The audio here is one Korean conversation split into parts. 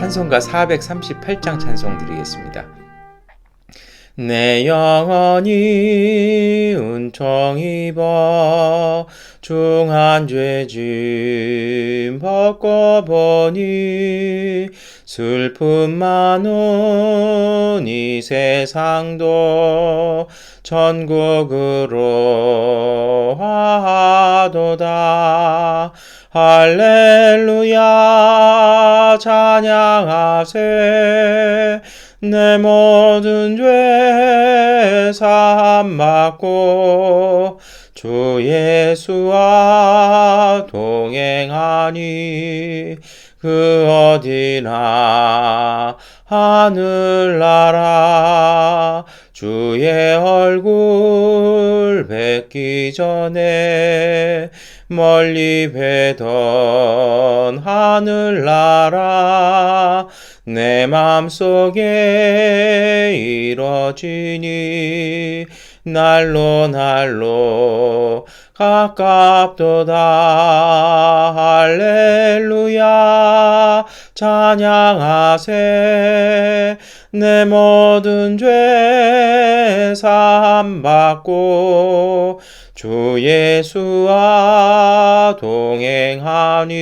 찬송가 438장 찬송 드리겠습니다. 내 영혼이 은총 입어 중한 죄짐 벗고 보니 슬픔 많은 이 세상도 천국으로 화하도다. 할렐루야 찬양하세. 내 모든 죄 사함 받고 주 예수와 동행하니 그 어디나 하늘나라 주의 얼굴 뵙기 전에 멀리 뵈던 하늘나라 내 맘속에 이뤄지니 날로 가깝도다. 할렐루야 찬양하세. 내 모든 죄 사함 받고 주 예수와 동행하니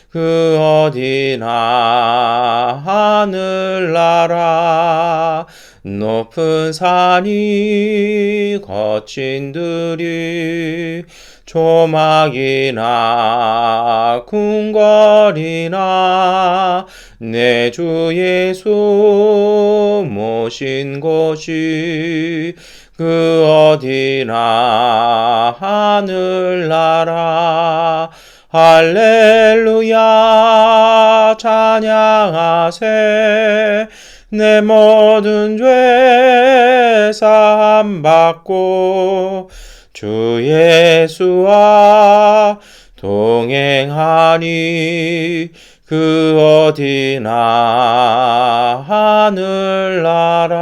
그 어디나 하늘나라 높은 산이 거친 들이 조막이나 궁궐이나 내 주 예수 모신 곳이 그 어디나 하늘나라 할렐루야 찬양하세. 내 모든 죄 사함 받고 주 예수와 동행하니 그 어디나 하늘나라.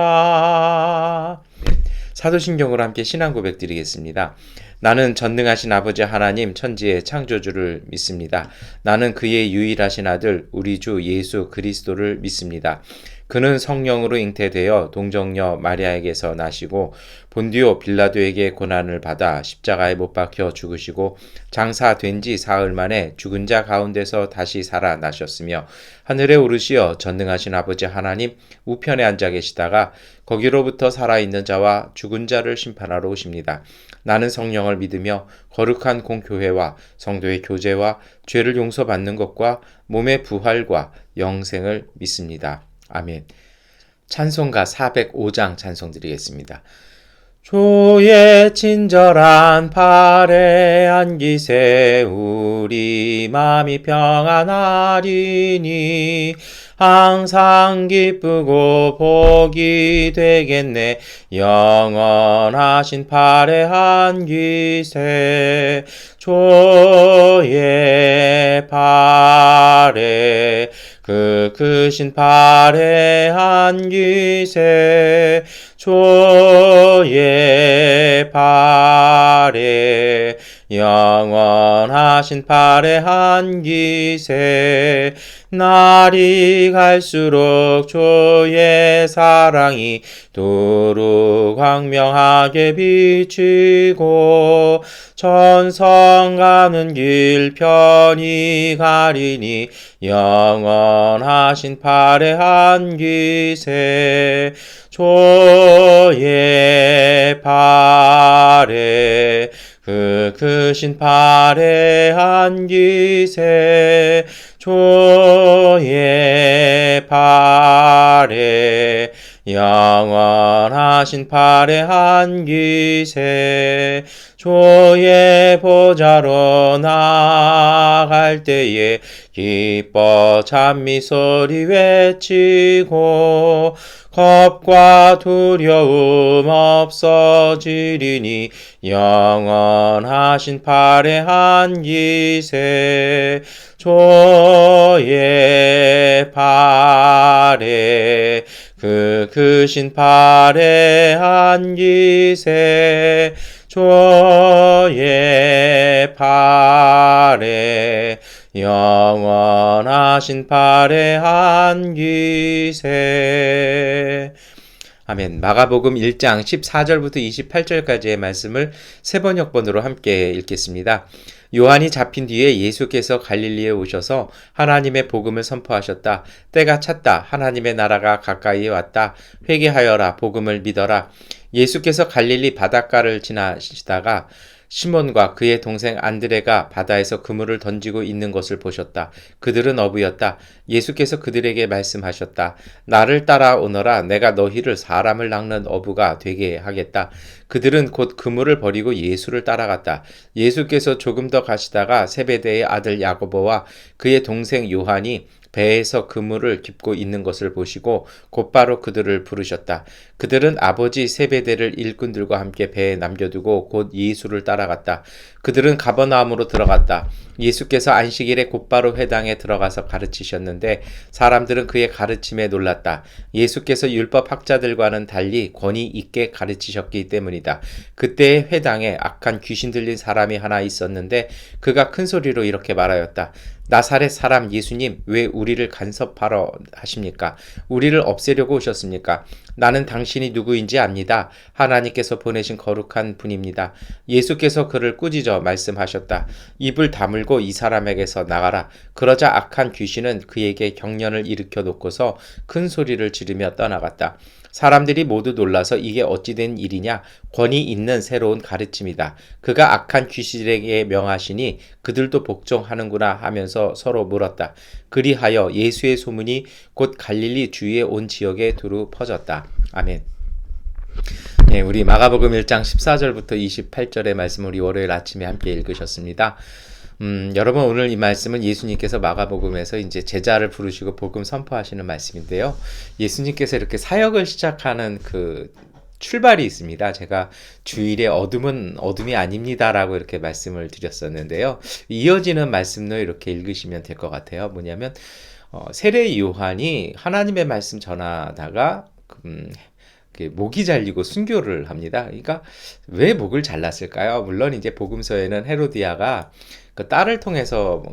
사도신경으로 함께 신앙 고백 드리겠습니다. 나는 전능하신 아버지 하나님 천지의 창조주를 믿습니다. 나는 그의 유일하신 아들 우리 주 예수 그리스도를 믿습니다. 그는 성령으로 잉태되어 동정녀 마리아에게서 나시고 본디오 빌라도에게 고난을 받아 십자가에 못 박혀 죽으시고 장사된 지 사흘 만에 죽은 자 가운데서 다시 살아나셨으며 하늘에 오르시어 전능하신 아버지 하나님 우편에 앉아 계시다가 거기로부터 살아있는 자와 죽은 자를 심판하러 오십니다. 나는 성령을 믿으며 거룩한 공교회와 성도의 교제와 죄를 용서받는 것과 몸의 부활과 영생을 믿습니다. 아멘. 찬송가 405장 찬송 드리겠습니다. 주의 친절한 팔에 안기세 우리 맘이 평안하리니 항상 기쁘고 복이 되겠네. 영원하신 팔에 안기세 주의 팔에 그 크신 팔에 안기세 주의 팔에 영원하신 팔에 안기세 날이 갈수록 주의 사랑이 두루 광명하게 비치고 천성 가는 길 편히 가리니 영원하신 팔에 안기세 주의 팔에 그 크신 팔에 안기세 주의 팔에 영원하신 팔에 안기세 주의 보좌로 나아갈 때에 기뻐 찬미소리 외치고 겁과 두려움 없어지리니 영원하신 팔에 안기세 주의 팔에 그 크신 팔에 안기세 주의 팔에 영원하신 발의 한기세. 아멘. 마가복음 1장 14절부터 28절까지의 말씀을 세번역번으로 함께 읽겠습니다. 요한이 잡힌 뒤에 예수께서 갈릴리에 오셔서 하나님의 복음을 선포하셨다. 때가 찼다. 하나님의 나라가 가까이에 왔다. 회개하여라. 복음을 믿어라. 예수께서 갈릴리 바닷가를 지나시다가 시몬과 그의 동생 안드레가 바다에서 그물을 던지고 있는 것을 보셨다. 그들은 어부였다. 예수께서 그들에게 말씀하셨다. 나를 따라오너라. 내가 너희를 사람을 낚는 어부가 되게 하겠다. 그들은 곧 그물을 버리고 예수를 따라갔다. 예수께서 조금 더 가시다가 세베대의 아들 야고보와 그의 동생 요한이 배에서 그물을 깁고 있는 것을 보시고 곧바로 그들을 부르셨다. 그들은 아버지 세베대를 일꾼들과 함께 배에 남겨두고 곧 예수를 따라갔다. 그들은 가버나움으로 들어갔다. 예수께서 안식일에 곧바로 회당에 들어가서 가르치셨는데 사람들은 그의 가르침에 놀랐다. 예수께서 율법 학자들과는 달리 권위 있게 가르치셨기 때문이다. 그때의 회당에 악한 귀신 들린 사람이 하나 있었는데 그가 큰 소리로 이렇게 말하였다. 나사렛 사람 예수님, 왜 우리를 간섭하러 하십니까? 우리를 없애려고 오셨습니까? 나는 당신이 누구인지 압니다. 하나님께서 보내신 거룩한 분입니다. 예수께서 그를 꾸짖어 말씀하셨다. 입을 다물고 이 사람에게서 나가라. 그러자 악한 귀신은 그에게 경련을 일으켜 놓고서 큰 소리를 지르며 떠나갔다. 사람들이 모두 놀라서 이게 어찌 된 일이냐? 권위 있는 새로운 가르침이다. 그가 악한 귀신에게 명하시니 그들도 복종하는구나 하면서 서로 물었다. 그리하여 예수의 소문이 곧 갈릴리 주위의 온 지역에 두루 퍼졌다. 아멘. 예, 우리 마가복음 1장 14절부터 28절의 말씀을 우리 월요일 아침에 함께 읽으셨습니다. 여러분 오늘 이 말씀은 예수님께서 마가복음에서 이제 제자를 부르시고 복음 선포하시는 말씀인데요. 예수님께서 이렇게 사역을 시작하는 그 출발이 있습니다. 제가 주일에 어둠은 어둠이 아닙니다라고 이렇게 말씀을 드렸었는데요. 이어지는 말씀도 이렇게 읽으시면 될 것 같아요. 뭐냐면 세례 요한이 하나님의 말씀 전하다가 목이 잘리고 순교를 합니다. 그러니까 왜 목을 잘랐을까요? 물론 이제 복음서에는 헤로디아가 그 딸을 통해서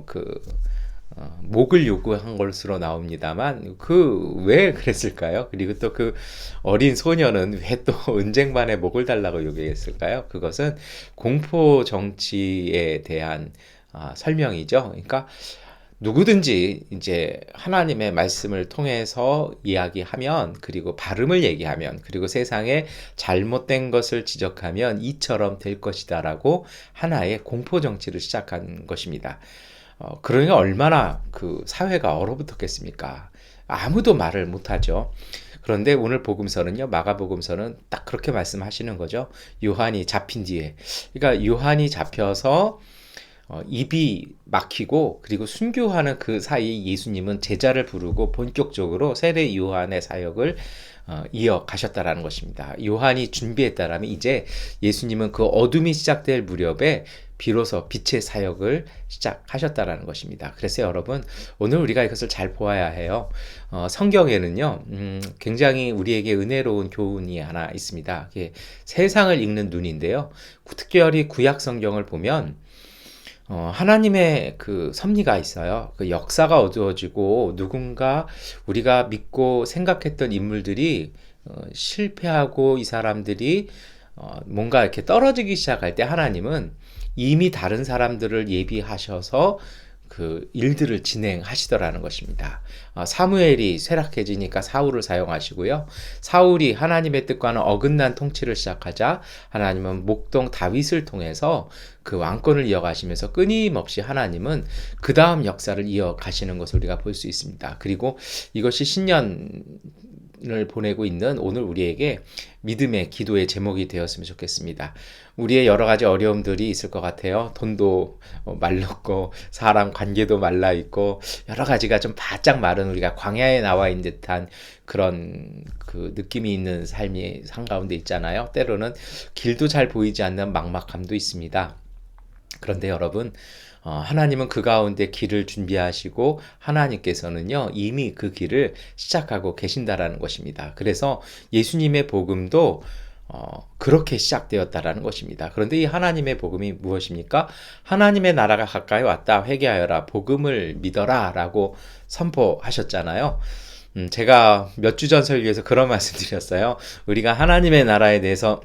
목을 요구한 것으로 나옵니다만 왜 그랬을까요? 그리고 또 그 어린 소녀는 왜 또 은쟁반에 목을 달라고 요구했을까요? 그것은 공포 정치에 대한 설명이죠. 그러니까 누구든지 이제 하나님의 말씀을 통해서 이야기하면 그리고 발음을 얘기하면 그리고 세상에 잘못된 것을 지적하면 이처럼 될 것이다라고 하나의 공포 정치를 시작한 것입니다. 그러니까 얼마나 그 사회가 얼어붙었겠습니까? 아무도 말을 못하죠. 그런데 오늘 복음서는요, 마가복음서는 딱 그렇게 말씀하시는 거죠. 요한이 잡힌 뒤에. 그러니까 요한이 잡혀서 입이 막히고 그리고 순교하는 그 사이 예수님은 제자를 부르고 본격적으로 세례 요한의 사역을 이어가셨다라는 것입니다. 요한이 준비했다라면 이제 예수님은 그 어둠이 시작될 무렵에 비로소 빛의 사역을 시작하셨다라는 것입니다. 그래서 여러분 오늘 우리가 이것을 잘 보아야 해요. 성경에는요 굉장히 우리에게 은혜로운 교훈이 하나 있습니다. 세상을 읽는 눈인데요. 특별히 구약 성경을 보면 하나님의 그 섭리가 있어요. 그 역사가 어두워지고 누군가 우리가 믿고 생각했던 인물들이 실패하고 이 사람들이 뭔가 이렇게 떨어지기 시작할 때 하나님은 이미 다른 사람들을 예비하셔서 그 일들을 진행하시더라는 것입니다. 사무엘이 쇠락해지니까 사울을 사용하시고요. 사울이 하나님의 뜻과는 어긋난 통치를 시작하자 하나님은 목동 다윗을 통해서 그 왕권을 이어가시면서 끊임없이 하나님은 그 다음 역사를 이어가시는 것을 우리가 볼 수 있습니다. 그리고 이것이 신년을 보내고 있는 오늘 우리에게 믿음의 기도의 제목이 되었으면 좋겠습니다. 우리의 여러 가지 어려움들이 있을 것 같아요. 돈도 말랐고 사람 관계도 말라있고 여러 가지가 좀 바짝 마른 우리가 광야에 나와 있는 듯한 그런 그 느낌이 있는 삶이 한가운데 있잖아요. 때로는 길도 잘 보이지 않는 막막함도 있습니다. 그런데 여러분 하나님은 그 가운데 길을 준비하시고 하나님께서는요 이미 그 길을 시작하고 계신다라는 것입니다. 그래서 예수님의 복음도 그렇게 시작되었다라는 것입니다. 그런데 이 하나님의 복음이 무엇입니까? 하나님의 나라가 가까이 왔다. 회개하여라. 복음을 믿어라. 라고 선포하셨잖아요. 제가 몇 주 전 설교에서 그런 말씀 드렸어요. 우리가 하나님의 나라에 대해서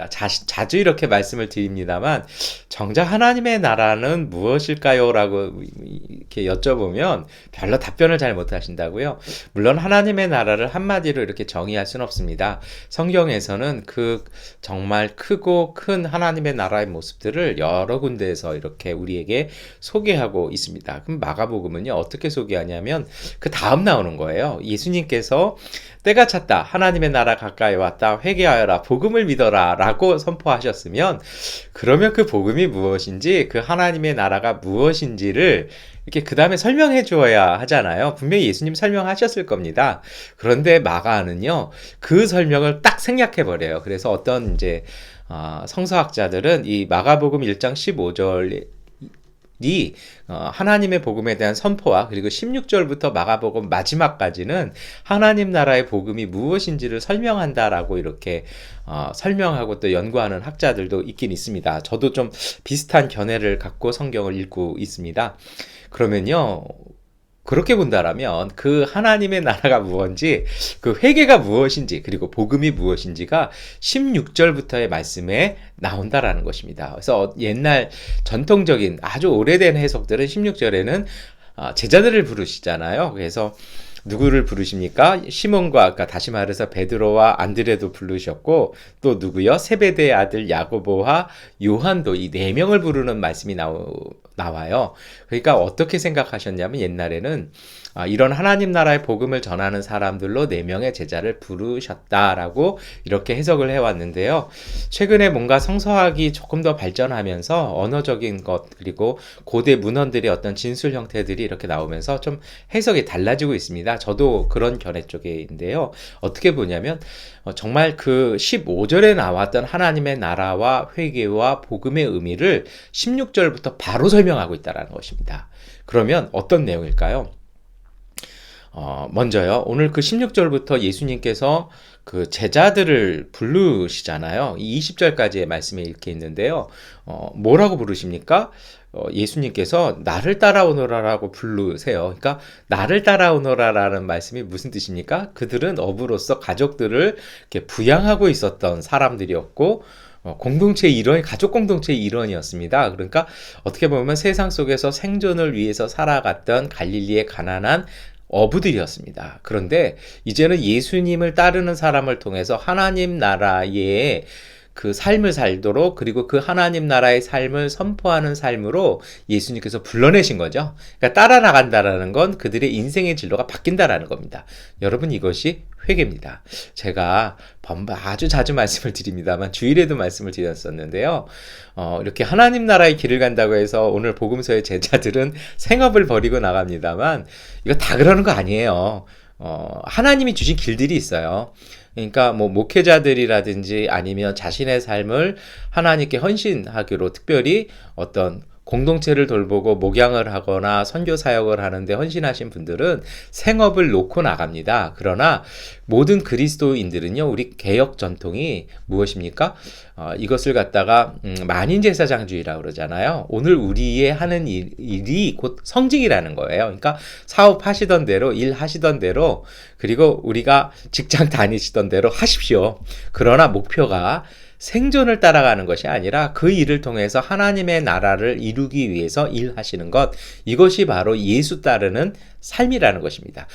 자주 이렇게 말씀을 드립니다만 정작 하나님의 나라는 무엇일까요? 라고 이렇게 여쭤보면 별로 답변을 잘 못하신다고요. 물론 하나님의 나라를 한마디로 이렇게 정의할 수는 없습니다. 성경에서는 그 정말 크고 큰 하나님의 나라의 모습들을 여러 군데에서 이렇게 우리에게 소개하고 있습니다. 그럼 마가복음은요, 어떻게 소개하냐면 그 다음 나오는 거예요. 예수님께서 때가 찼다. 하나님의 나라 가까이 왔다. 회개하여라. 복음을 믿어라. 라고 선포하셨으면 그러면 그 복음이 무엇인지 그 하나님의 나라가 무엇인지를 이렇게 그 다음에 설명해 주어야 하잖아요. 분명히 예수님 설명하셨을 겁니다. 그런데 마가는요, 그 설명을 딱 생략해 버려요. 그래서 어떤 이제 성서학자들은 이 마가복음 1장 15절 이 하나님의 복음에 대한 선포와 그리고 16절부터 마가복음 마지막까지는 하나님 나라의 복음이 무엇인지를 설명한다라고 이렇게 설명하고 또 연구하는 학자들도 있긴 있습니다. 저도 좀 비슷한 견해를 갖고 성경을 읽고 있습니다. 그러면요, 그렇게 본다라면 그 하나님의 나라가 무엇인지, 그 회개가 무엇인지, 그리고 복음이 무엇인지가 16절부터의 말씀에 나온다라는 것입니다. 그래서 옛날 전통적인 아주 오래된 해석들은 16절에는 제자들을 부르시잖아요. 그래서 누구를 부르십니까? 시몬과, 그러니까 다시 말해서 베드로와 안드레도 부르셨고, 또 누구요? 세베대의 아들 야고보와 요한도 이 네 명을 부르는 말씀이 나와요. 그러니까 어떻게 생각하셨냐면 옛날에는 이런 하나님 나라의 복음을 전하는 사람들로 4명의 제자를 부르셨다라고 이렇게 해석을 해왔는데요. 최근에 뭔가 성서학이 조금 더 발전하면서 언어적인 것 그리고 고대 문헌들의 어떤 진술 형태들이 이렇게 나오면서 좀 해석이 달라지고 있습니다. 저도 그런 견해 쪽인데요. 어떻게 보냐면 정말 그 15절에 나왔던 하나님의 나라와 회개와 복음의 의미를 16절부터 바로 설명하고 있다는 것입니다. 그러면 어떤 내용일까요? 먼저요. 오늘 그 16절부터 예수님께서 그 제자들을 부르시잖아요. 이 20절까지의 말씀이 이렇게 있는데요. 뭐라고 부르십니까? 예수님께서 나를 따라오너라라고 부르세요. 그러니까 나를 따라오너라라는 말씀이 무슨 뜻입니까? 그들은 어부로서 가족들을 이렇게 부양하고 있었던 사람들이었고 공동체의 일원이 가족 공동체의 일원이었습니다. 그러니까 어떻게 보면 세상 속에서 생존을 위해서 살아갔던 갈릴리의 가난한 어부들이었습니다. 그런데 이제는 예수님을 따르는 사람을 통해서 하나님 나라의 그 삶을 살도록 그리고 그 하나님 나라의 삶을 선포하는 삶으로 예수님께서 불러내신 거죠. 그러니까 따라 나간다라는 건 그들의 인생의 진로가 바뀐다라는 겁니다. 여러분 이것이 회개입니다. 제가 아주 자주 말씀을 드립니다만 주일에도 말씀을 드렸었는데요. 이렇게 하나님 나라의 길을 간다고 해서 오늘 복음서의 제자들은 생업을 버리고 나갑니다만 이거 다 그러는 거 아니에요. 하나님이 주신 길들이 있어요. 그러니까 뭐 목회자들이라든지 아니면 자신의 삶을 하나님께 헌신하기로 특별히 어떤 공동체를 돌보고 목양을 하거나 선교 사역을 하는데 헌신하신 분들은 생업을 놓고 나갑니다. 그러나 모든 그리스도인들은요, 우리 개역 전통이 무엇입니까? 이것을 갖다가 만인제사장주의라고 그러잖아요. 오늘 우리의 하는 일이 곧 성직이라는 거예요. 그러니까 사업하시던 대로, 일하시던 대로, 그리고 우리가 직장 다니시던 대로 하십시오. 그러나 목표가 생존을 따라가는 것이 아니라 그 일을 통해서 하나님의 나라를 이루기 위해서 일하시는 것, 이것이 바로 예수 따르는 삶이라는 것입니다.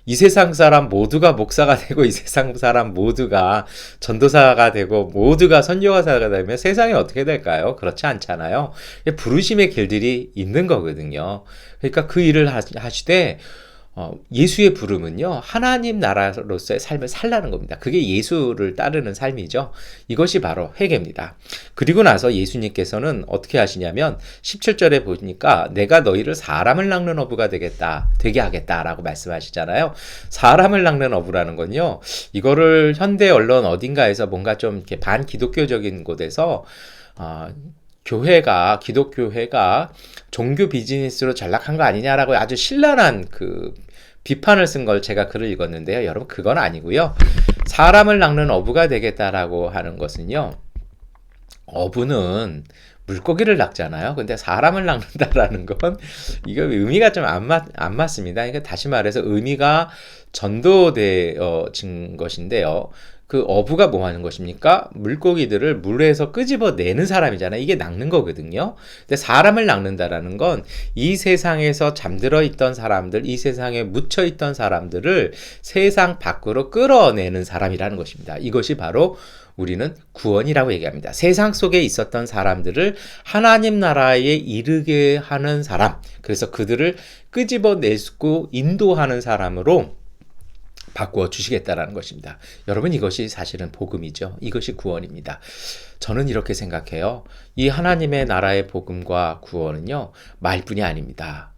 이 세상 사람 모두가 목사가 되고 이 세상 사람 모두가 전도사가 되고 모두가 선교사가 되면 세상이 어떻게 될까요? 그렇지 않잖아요. 부르심의 길들이 있는 거거든요. 그러니까 그 일을 하시되 예수의 부름은요, 하나님 나라로서의 삶을 살라는 겁니다. 그게 예수를 따르는 삶이죠. 이것이 바로 회개입니다. 그리고 나서 예수님께서는 어떻게 하시냐면 17절에 보니까 내가 너희를 사람을 낚는 어부가 되게 하겠다라고 말씀하시잖아요. 사람을 낚는 어부라는 건요, 이거를 현대 언론 어딘가에서 뭔가 좀 이렇게 반기독교적인 곳에서 기독교회가 종교 비즈니스로 전락한 거 아니냐라고 아주 신랄한 그 비판을 쓴 걸 제가 글을 읽었는데요. 여러분 그건 아니고요. 사람을 낚는 어부가 되겠다라고 하는 것은요, 어부는 물고기를 낚잖아요. 근데 사람을 낚는다라는 건 이거 의미가 좀 안 맞습니다. 그러니까 다시 말해서 의미가 전도되어진 것인데요. 그 어부가 뭐 하는 것입니까? 물고기들을 물에서 끄집어내는 사람이잖아요. 이게 낚는 거거든요. 근데 사람을 낚는다라는 건 이 세상에서 잠들어 있던 사람들, 이 세상에 묻혀 있던 사람들을 세상 밖으로 끌어내는 사람이라는 것입니다. 이것이 바로 우리는 구원이라고 얘기합니다. 세상 속에 있었던 사람들을 하나님 나라에 이르게 하는 사람, 그래서 그들을 끄집어내고 인도하는 사람으로 바꾸어 주시겠다라는 것입니다. 여러분, 이것이 사실은 복음이죠. 이것이 구원입니다. 저는 이렇게 생각해요. 이 하나님의 나라의 복음과 구원은요, 말뿐이 아닙니다.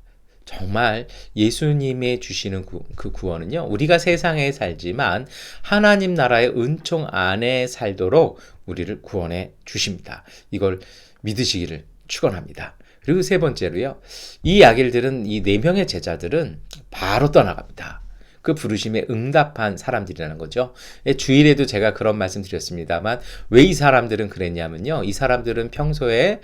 정말 예수님이 주시는 그 구원은요, 우리가 세상에 살지만 하나님 나라의 은총 안에 살도록 우리를 구원해 주십니다. 이걸 믿으시기를 축원합니다. 그리고 세 번째로요, 이 이야기를 들은 이 4명의 제자들은 바로 떠나갑니다. 그 부르심에 응답한 사람들이라는 거죠. 주일에도 제가 그런 말씀 드렸습니다만, 왜 이 사람들은 그랬냐면요, 이 사람들은 평소에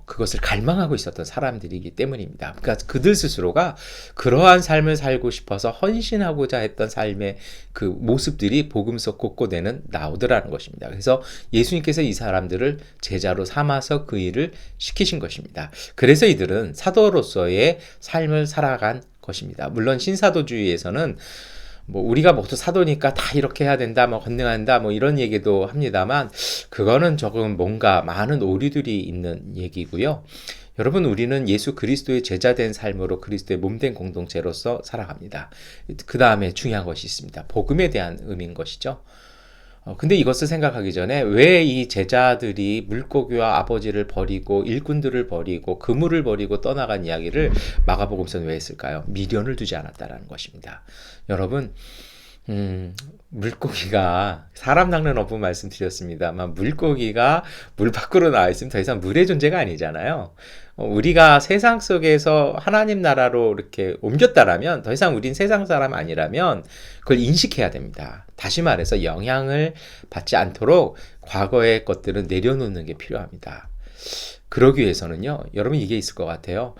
그것을 갈망하고 있었던 사람들이기 때문입니다. 그러니까 그들 스스로가 그러한 삶을 살고 싶어서 헌신하고자 했던 삶의 그 모습들이 복음 속 곳곳에는 나오더라는 것입니다. 그래서 예수님께서 이 사람들을 제자로 삼아서 그 일을 시키신 것입니다. 그래서 이들은 사도로서의 삶을 살아간 것입니다. 물론 신사도주의에서는 뭐 우리가 모두 사도니까 다 이렇게 해야 된다, 뭐 건능한다, 뭐 이런 얘기도 합니다만, 그거는 조금 뭔가 많은 오류들이 있는 얘기고요. 여러분, 우리는 예수 그리스도의 제자된 삶으로 그리스도의 몸된 공동체로서 살아갑니다. 그 다음에 중요한 것이 있습니다. 복음에 대한 의미인 것이죠. 근데 이것을 생각하기 전에 왜 이 제자들이 물고기와 아버지를 버리고 일꾼들을 버리고 그물을 버리고 떠나간 이야기를 마가복음서는 왜 했을까요? 미련을 두지 않았다라는 것입니다. 여러분, 물고기가 사람 낚는 어부 말씀드렸습니다만, 물고기가 물 밖으로 나와 있으면 더 이상 물의 존재가 아니잖아요. 우리가 세상 속에서 하나님 나라로 이렇게 옮겼다라면, 더 이상 우린 세상 사람 아니라면 그걸 인식해야 됩니다. 다시 말해서 영향을 받지 않도록 과거의 것들은 내려놓는 게 필요합니다. 그러기 위해서는요, 여러분, 이게 있을 것 같아요.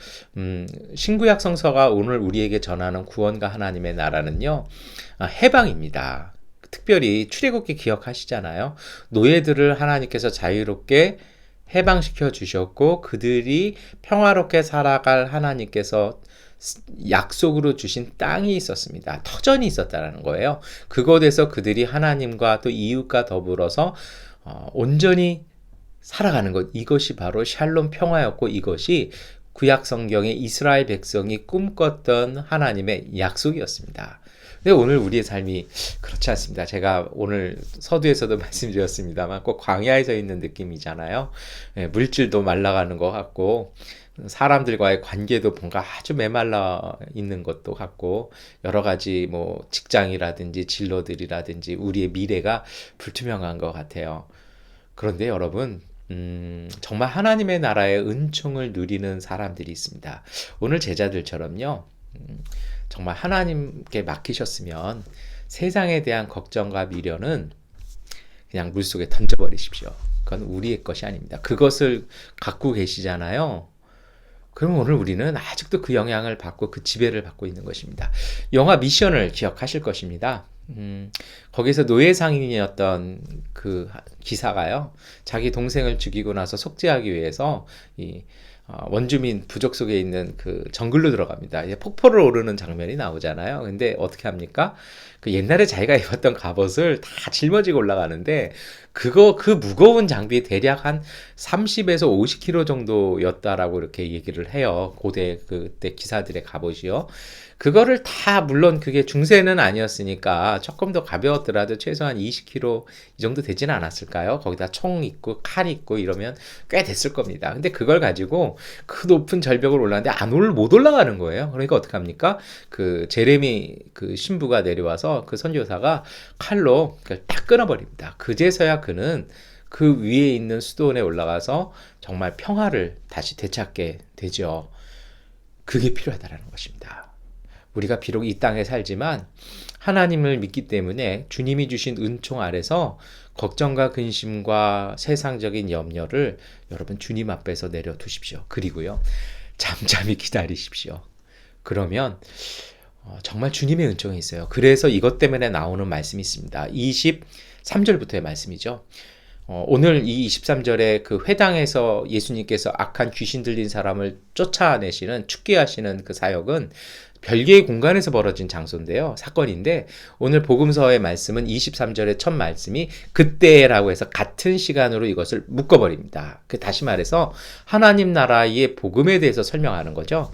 신구약 성서가 오늘 우리에게 전하는 구원과 하나님의 나라는요, 해방입니다. 특별히 출애굽기 기억하시잖아요. 노예들을 하나님께서 자유롭게 해방시켜 주셨고, 그들이 평화롭게 살아갈 하나님께서 약속으로 주신 땅이 있었습니다. 터전이 있었다라는 거예요. 그곳에서 그들이 하나님과 또 이웃과 더불어서 온전히 살아가는 것, 이것이 바로 샬롬 평화였고, 이것이 구약 성경의 이스라엘 백성이 꿈꿨던 하나님의 약속이었습니다. 근데 오늘 우리의 삶이 그렇지 않습니다. 제가 오늘 서두에서도 말씀드렸습니다만, 꼭 광야에 서 있는 느낌이잖아요. 물질도 말라가는 것 같고, 사람들과의 관계도 뭔가 아주 메말라 있는 것도 같고, 여러 가지 뭐 직장이라든지 진로들이라든지 우리의 미래가 불투명한 것 같아요. 그런데 여러분, 정말 하나님의 나라의 은총을 누리는 사람들이 있습니다. 오늘 제자들처럼요, 정말 하나님께 맡기셨으면 세상에 대한 걱정과 미련은 그냥 물속에 던져버리십시오. 그건 우리의 것이 아닙니다. 그것을 갖고 계시잖아요. 그럼 오늘 우리는 아직도 그 영향을 받고 그 지배를 받고 있는 것입니다. 영화 미션을 기억하실 것입니다. 거기서 노예 상인이었던 그 기사가요, 자기 동생을 죽이고 나서 속죄하기 위해서 이 원주민 부족 속에 있는 그 정글로 들어갑니다. 이제 폭포를 오르는 장면이 나오잖아요. 근데 어떻게 합니까? 그 옛날에 자기가 입었던 갑옷을 다 짊어지고 올라가는데, 그 무거운 장비 대략 한 30에서 50kg 정도였다라고 이렇게 얘기를 해요. 고대 그때 기사들의 갑옷이요. 그거를 다, 물론 그게 중세는 아니었으니까 조금 더 가벼웠더라도 최소한 20kg 이 정도 되지는 않았을까요? 거기다 총 있고 칼 있고 이러면 꽤 됐을 겁니다. 근데 그걸 가지고 그 높은 절벽을 올라가는데 못 올라가는 거예요. 그러니까 어떡합니까? 그 제레미 그 신부가 내려와서 그 선교사가 칼로 그걸 딱 끊어버립니다. 그제서야 그는 그 위에 있는 수도원에 올라가서 정말 평화를 다시 되찾게 되죠. 그게 필요하다는 것입니다. 우리가 비록 이 땅에 살지만 하나님을 믿기 때문에 주님이 주신 은총 아래서 걱정과 근심과 세상적인 염려를 여러분 주님 앞에서 내려두십시오. 그리고요, 잠잠히 기다리십시오. 그러면 정말 주님의 은총이 있어요. 그래서 이것 때문에 나오는 말씀이 있습니다. 23절부터의 말씀이죠. 오늘 이 23절에 그 회당에서 예수님께서 악한 귀신 들린 사람을 쫓아내시는, 축기하시는 그 사역은 별개의 공간에서 벌어진 장소인데요. 사건인데 오늘 복음서의 말씀은 23절의 첫 말씀이 그때라고 해서 같은 시간으로 이것을 묶어버립니다. 다시 말해서 하나님 나라의 복음에 대해서 설명하는 거죠.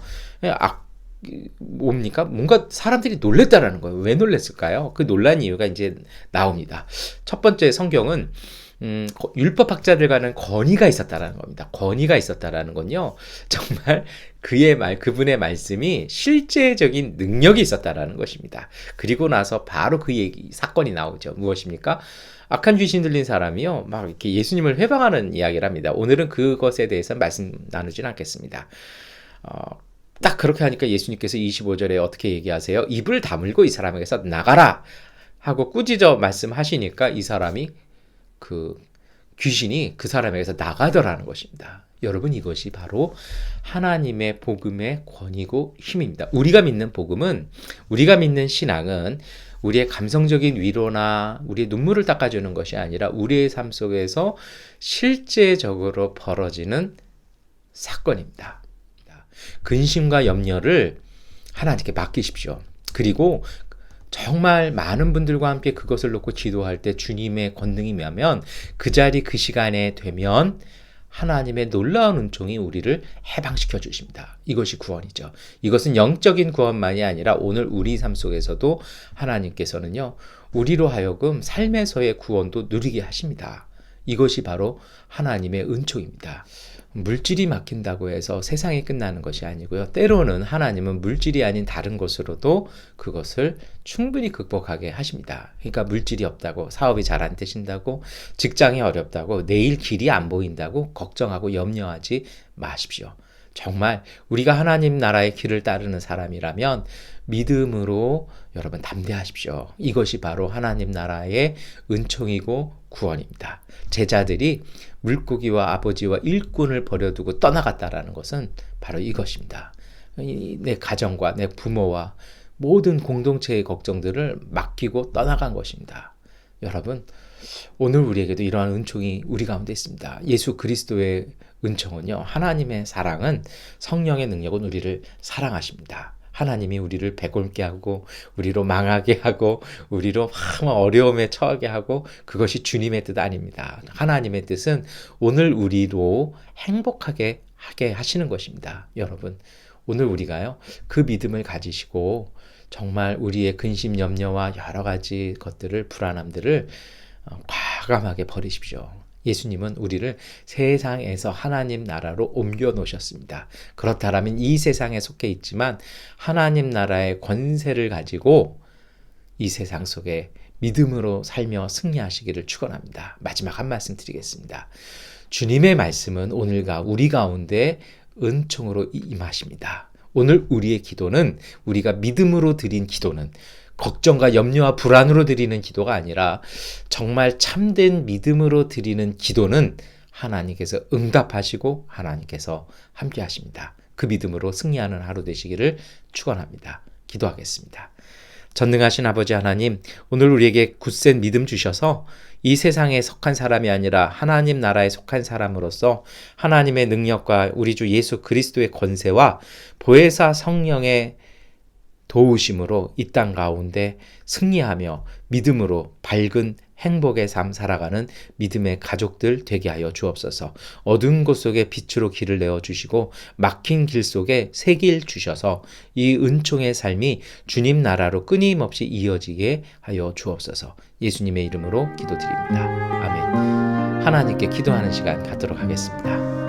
뭡니까? 뭔가 사람들이 놀랬다라는 거예요. 왜 놀랬을까요? 그 놀란 이유가 이제 나옵니다. 첫 번째, 성경은 율법학자들과는 권위가 있었다라는 겁니다. 권위가 있었다라는 건요, 정말 그분의 말씀이 실제적인 능력이 있었다라는 것입니다. 그리고 나서 바로 그 사건이 나오죠. 무엇입니까? 악한 귀신 들린 사람이요, 막 이렇게 예수님을 회방하는 이야기를 합니다. 오늘은 그것에 대해서 말씀 나누진 않겠습니다. 딱 그렇게 하니까 예수님께서 25절에 어떻게 얘기하세요? 입을 다물고 이 사람에게서 나가라 하고 꾸짖어 말씀하시니까 이 사람이, 그 귀신이 그 사람에게서 나가더라는 것입니다. 여러분, 이것이 바로 하나님의 복음의 권위고 힘입니다. 우리가 믿는 복음은, 우리가 믿는 신앙은 우리의 감성적인 위로나 우리의 눈물을 닦아주는 것이 아니라 우리의 삶 속에서 실제적으로 벌어지는 사건입니다. 근심과 염려를 하나님께 맡기십시오. 그리고 정말 많은 분들과 함께 그것을 놓고 기도할 때 주님의 권능이 임하면 그 자리 그 시간에 되면 하나님의 놀라운 은총이 우리를 해방시켜 주십니다. 이것이 구원이죠. 이것은 영적인 구원만이 아니라 오늘 우리 삶 속에서도 하나님께서는요, 우리로 하여금 삶에서의 구원도 누리게 하십니다. 이것이 바로 하나님의 은총입니다. 물질이 막힌다고 해서 세상이 끝나는 것이 아니고요. 때로는 하나님은 물질이 아닌 다른 것으로도 그것을 충분히 극복하게 하십니다. 그러니까 물질이 없다고, 사업이 잘 안 되신다고, 직장이 어렵다고, 내일 길이 안 보인다고 걱정하고 염려하지 마십시오. 정말 우리가 하나님 나라의 길을 따르는 사람이라면 믿음으로 여러분 담대하십시오. 이것이 바로 하나님 나라의 은총이고 구원입니다. 제자들이 물고기와 아버지와 일꾼을 버려두고 떠나갔다라는 것은 바로 이것입니다. 내 가정과 내 부모와 모든 공동체의 걱정들을 맡기고 떠나간 것입니다. 여러분, 오늘 우리에게도 이러한 은총이 우리 가운데 있습니다. 예수 그리스도의 은총은요, 하나님의 사랑은, 성령의 능력은 우리를 사랑하십니다. 하나님이 우리를 배골게 하고 우리로 망하게 하고 우리로 어려움에 처하게 하고, 그것이 주님의 뜻 아닙니다. 하나님의 뜻은 오늘 우리로 행복하게 하게 하시는 것입니다. 여러분, 오늘 우리가요, 그 믿음을 가지시고 정말 우리의 근심 염려와 여러 가지 것들을, 불안함들을 과감하게 버리십시오. 예수님은 우리를 세상에서 하나님 나라로 옮겨 놓으셨습니다. 그렇다면 이 세상에 속해 있지만 하나님 나라의 권세를 가지고 이 세상 속에 믿음으로 살며 승리하시기를 축원합니다. 마지막 한 말씀 드리겠습니다. 주님의 말씀은 오늘과 우리 가운데 은총으로 임하십니다. 오늘 우리의 기도는, 우리가 믿음으로 드린 기도는 걱정과 염려와 불안으로 드리는 기도가 아니라 정말 참된 믿음으로 드리는 기도는 하나님께서 응답하시고 하나님께서 함께 하십니다. 그 믿음으로 승리하는 하루 되시기를 축원합니다. 기도하겠습니다. 전능하신 아버지 하나님, 오늘 우리에게 굳센 믿음 주셔서 이 세상에 속한 사람이 아니라 하나님 나라에 속한 사람으로서 하나님의 능력과 우리 주 예수 그리스도의 권세와 보혜사 성령의 도우심으로 이 땅 가운데 승리하며 믿음으로 밝은 행복의 삶 살아가는 믿음의 가족들 되게 하여 주옵소서. 어두운 곳 속에 빛으로 길을 내어주시고 막힌 길 속에 새 길 주셔서 이 은총의 삶이 주님 나라로 끊임없이 이어지게 하여 주옵소서. 예수님의 이름으로 기도드립니다. 아멘. 하나님께 기도하는 시간 갖도록 하겠습니다.